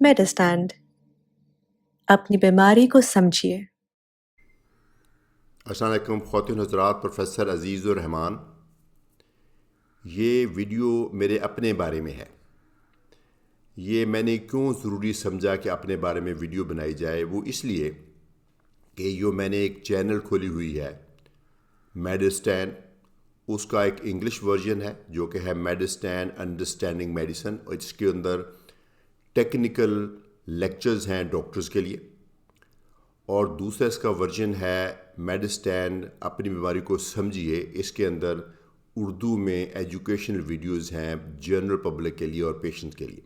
میڈسٹینڈ اپنی بیماری کو سمجھیے۔ السلام علیکم خواتین حضرات، پروفیسر عزیز الرحمان۔ یہ ویڈیو میرے اپنے بارے میں ہے۔ یہ میں نے کیوں ضروری سمجھا کہ اپنے بارے میں ویڈیو بنائی جائے، وہ اس لیے کہ جو میں نے ایک چینل کھولی ہوئی ہے میڈسٹین، اس کا ایک انگلش ورژن ہے جو کہ ہے میڈسٹین انڈرسٹینڈنگ میڈیسن، اور اس کے اندر ٹیکنیکل لیکچرز ہیں ڈاکٹرز کے لیے، اور دوسرا اس کا ورژن ہے میڈسٹین اپنی بیماری کو سمجھیے، اس کے اندر اردو میں ایجوکیشنل ویڈیوز ہیں جنرل پبلک کے لیے اور پیشنٹ کے لیے۔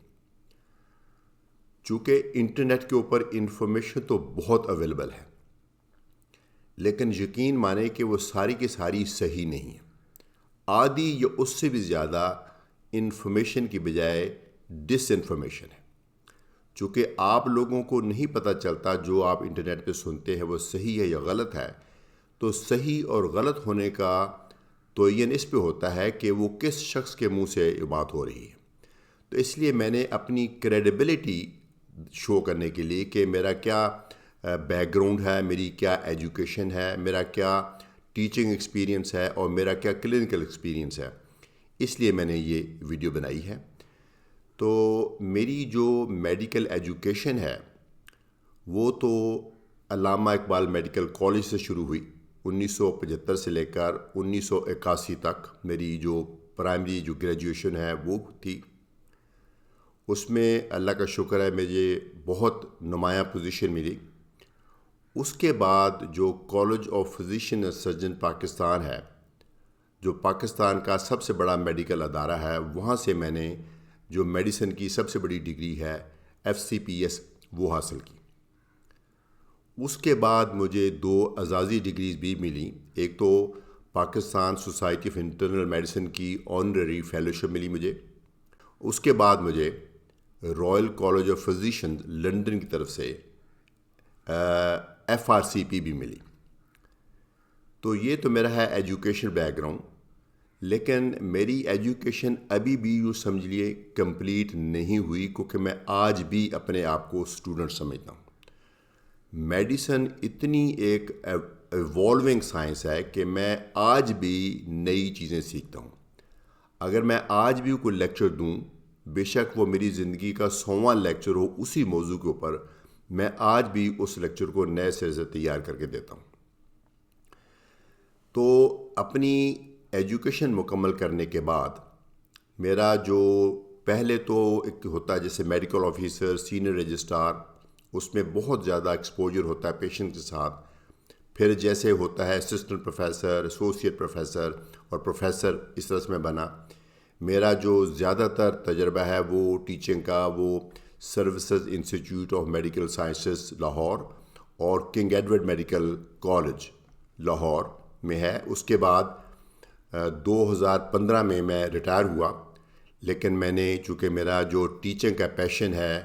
چونکہ انٹرنیٹ کے اوپر انفارمیشن تو بہت اویلیبل ہے، لیکن یقین مانیں کہ وہ ساری کی ساری صحیح نہیں ہے۔ آدھی یا اس سے بھی زیادہ انفارمیشن کی بجائے ڈس انفارمیشن ہے۔ چونکہ آپ لوگوں کو نہیں پتہ چلتا جو آپ انٹرنیٹ پہ سنتے ہیں وہ صحیح ہے یا غلط ہے، تو صحیح اور غلط ہونے کا تعین اس پہ ہوتا ہے کہ وہ کس شخص کے منہ سے یہ بات ہو رہی ہے۔ تو اس لیے میں نے اپنی کریڈیبلٹی شو کرنے کے لیے کہ میرا کیا بیک گراؤنڈ ہے، میری کیا ایجوکیشن ہے، میرا کیا ٹیچنگ ایکسپیرینس ہے اور میرا کیا کلینکل ایکسپیرینس ہے، اس لیے میں نے یہ ویڈیو بنائی ہے۔ تو میری جو میڈیکل ایجوکیشن ہے وہ تو علامہ اقبال میڈیکل کالج سے شروع ہوئی۔ 1975 سے لے کر 1981 تک میری جو پرائمری جو گریجویشن ہے وہ تھی۔ اس میں اللہ کا شکر ہے مجھے بہت نمایاں پوزیشن ملی۔ اس کے بعد جو college of physician and surgeon Pakistan ہے، جو پاکستان کا سب سے بڑا میڈیکل ادارہ ہے، وہاں سے میں نے جو میڈیسن کی سب سے بڑی ڈگری ہے FCPS وہ حاصل کی۔ اس کے بعد مجھے 2 اعزازی ڈگریز بھی ملیں۔ ایک تو Pakistan Society of Internal medicine کی آنرری فیلوشپ ملی مجھے۔ اس کے بعد مجھے Royal college of physician London کی طرف سے FRCP بھی ملی۔ تو یہ تو میرا ہے ایجوکیشن بیک گراؤنڈ، لیکن میری ایجوکیشن ابھی بھی یوں سمجھ لیے کمپلیٹ نہیں ہوئی، کیونکہ میں آج بھی اپنے آپ کو اسٹوڈنٹ سمجھتا ہوں۔ میڈیسن اتنی ایک ایوالونگ سائنس ہے کہ میں آج بھی نئی چیزیں سیکھتا ہوں۔ اگر میں آج بھی کوئی لیکچر دوں، بے شک وہ میری زندگی کا 100واں لیکچر ہو اسی موضوع کے اوپر، میں آج بھی اس لیکچر کو نئے سرے سے تیار کر کے دیتا ہوں۔ تو اپنی ایجوکیشن مکمل کرنے کے بعد میرا جو پہلے تو ایک ہوتا ہے جیسے میڈیکل آفیسر، سینئر رجسٹرار، اس میں بہت زیادہ ایکسپوجر ہوتا ہے پیشنٹ کے ساتھ۔ پھر جیسے ہوتا ہے اسسٹنٹ پروفیسر، ایسوسیٹ پروفیسر اور پروفیسر، اس طرح سے میں بنا۔ میرا جو زیادہ تر تجربہ ہے وہ ٹیچنگ کا وہ Services Institute of Medical Sciences Lahore اور King Edward Medical College Lahore میں ہے۔ اس کے بعد 2015 میں ریٹائر ہوا، لیکن میں نے چونکہ میرا جو ٹیچنگ کا پیشن ہے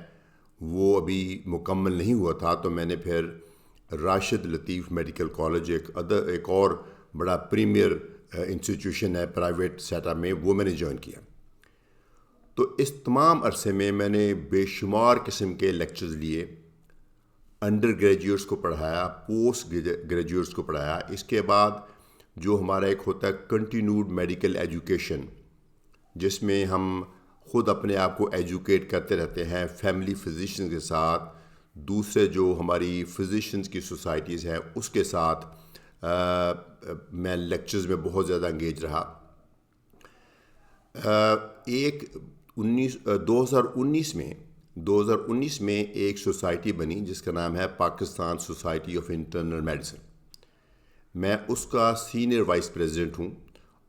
وہ ابھی مکمل نہیں ہوا تھا، تو میں نے پھر راشد لطیف میڈیکل کالج ایک اور بڑا پریمیئر انسٹیٹیوشن ہے پرائیویٹ سیٹ اپ میں، وہ میں نے جوائن کیا۔ تو اس تمام عرصے میں میں نے بے شمار قسم کے لیکچرز لیے، انڈر گریجویٹس کو پڑھایا، پوسٹ گریجویٹس کو پڑھایا۔ اس کے بعد جو ہمارا ایک ہوتا ہے کنٹینیوڈ میڈیکل ایجوکیشن، جس میں ہم خود اپنے آپ کو ایجوکیٹ کرتے رہتے ہیں فیملی فزیشنز کے ساتھ، دوسرے جو ہماری فزیشنز کی سوسائٹیز ہیں اس کے ساتھ میں لیکچرز میں بہت زیادہ انگیج رہا۔ 2019 میں ایک سوسائٹی بنی جس کا نام ہے Pakistan Society of Internal medicine. میں اس کا سینئر وائس پریزیڈنٹ ہوں،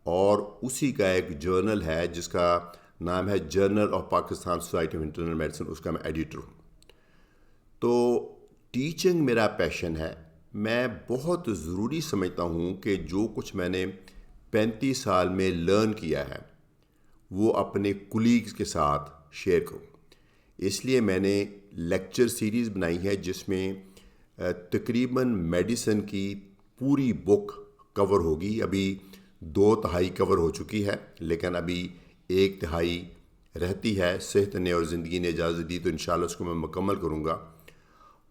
اور اسی کا ایک جرنل ہے جس کا نام ہے Journal of Pakistan Society of Internal Medicine, اس کا میں ایڈیٹر ہوں۔ تو ٹیچنگ میرا پیشن ہے۔ میں بہت ضروری سمجھتا ہوں کہ جو کچھ میں نے 35 سال میں لرن کیا ہے وہ اپنے کولیگز کے ساتھ شیئر کروں۔ اس لیے میں نے لیکچر سیریز بنائی ہے جس میں تقریباً میڈیسن کی پوری بک کور ہوگی۔ ابھی 2/3 کور ہو چکی ہے، لیکن ابھی 1/3 رہتی ہے، صحت نے اور زندگی نے اجازت دی تو انشاءاللہ اس کو میں مکمل کروں گا.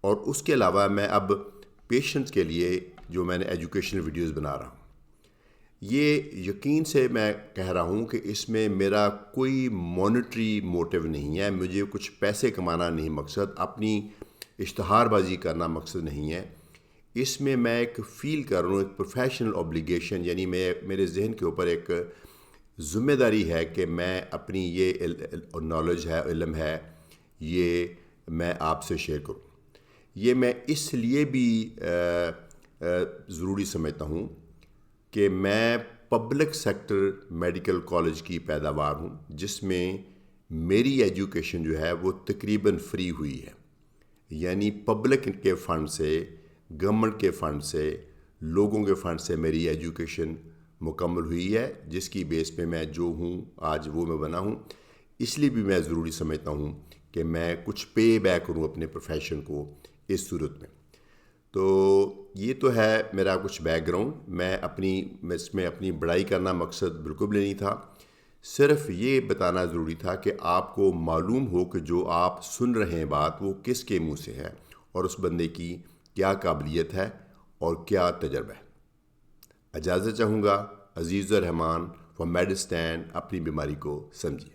اور اس کے علاوہ میں اب پیشنٹس کے لیے جو میں نے ایجوکیشنل ویڈیوز بنا رہا ہوں، یہ یقین سے میں کہہ رہا ہوں کہ اس میں میرا کوئی مانیٹری موٹیو نہیں ہے، مجھے کچھ پیسے کمانا نہیں مقصد، اپنی اشتہار بازی کرنا مقصد نہیں ہے. اس میں ایک فیل کر رہا ہوں، ایک پروفیشنل اوبلیگیشن، یعنی میرے ذہن کے اوپر ایک ذمہ داری ہے کہ میں اپنی یہ نالج ہے، علم ہے، یہ میں آپ سے شیئر کروں. یہ میں اس لیے بھی ضروری سمجھتا ہوں کہ میں پبلک سیکٹر میڈیکل کالج کی پیداوار ہوں، جس میں میری ایجوکیشن جو ہے وہ تقریباً فری ہوئی ہے. یعنی پبلک کے فنڈ سے، گورنمنٹ کے فنڈ سے، لوگوں کے فنڈ سے میری ایجوکیشن مکمل ہوئی ہے، جس کی بیس پہ میں جو ہوں آج وہ میں بنا ہوں. اس لیے بھی میں ضروری سمجھتا ہوں کہ میں کچھ پے بیک کروں اپنے پروفیشن کو اس صورت میں. تو یہ تو ہے میرا کچھ بیک گراؤنڈ. میں اس میں اپنی بڑائی کرنا مقصد بالکل بھی نہیں تھا، صرف یہ بتانا ضروری تھا کہ آپ کو معلوم ہو کہ جو آپ سن رہے ہیں بات وہ کس کے منہ سے ہے اور اس بندے کی کیا قابلیت ہے اور کیا تجربہ ہے. اجازت چاہوں گا. عزیز الرحمان فرام میڈسٹینڈ. اپنی بیماری کو سمجھیے.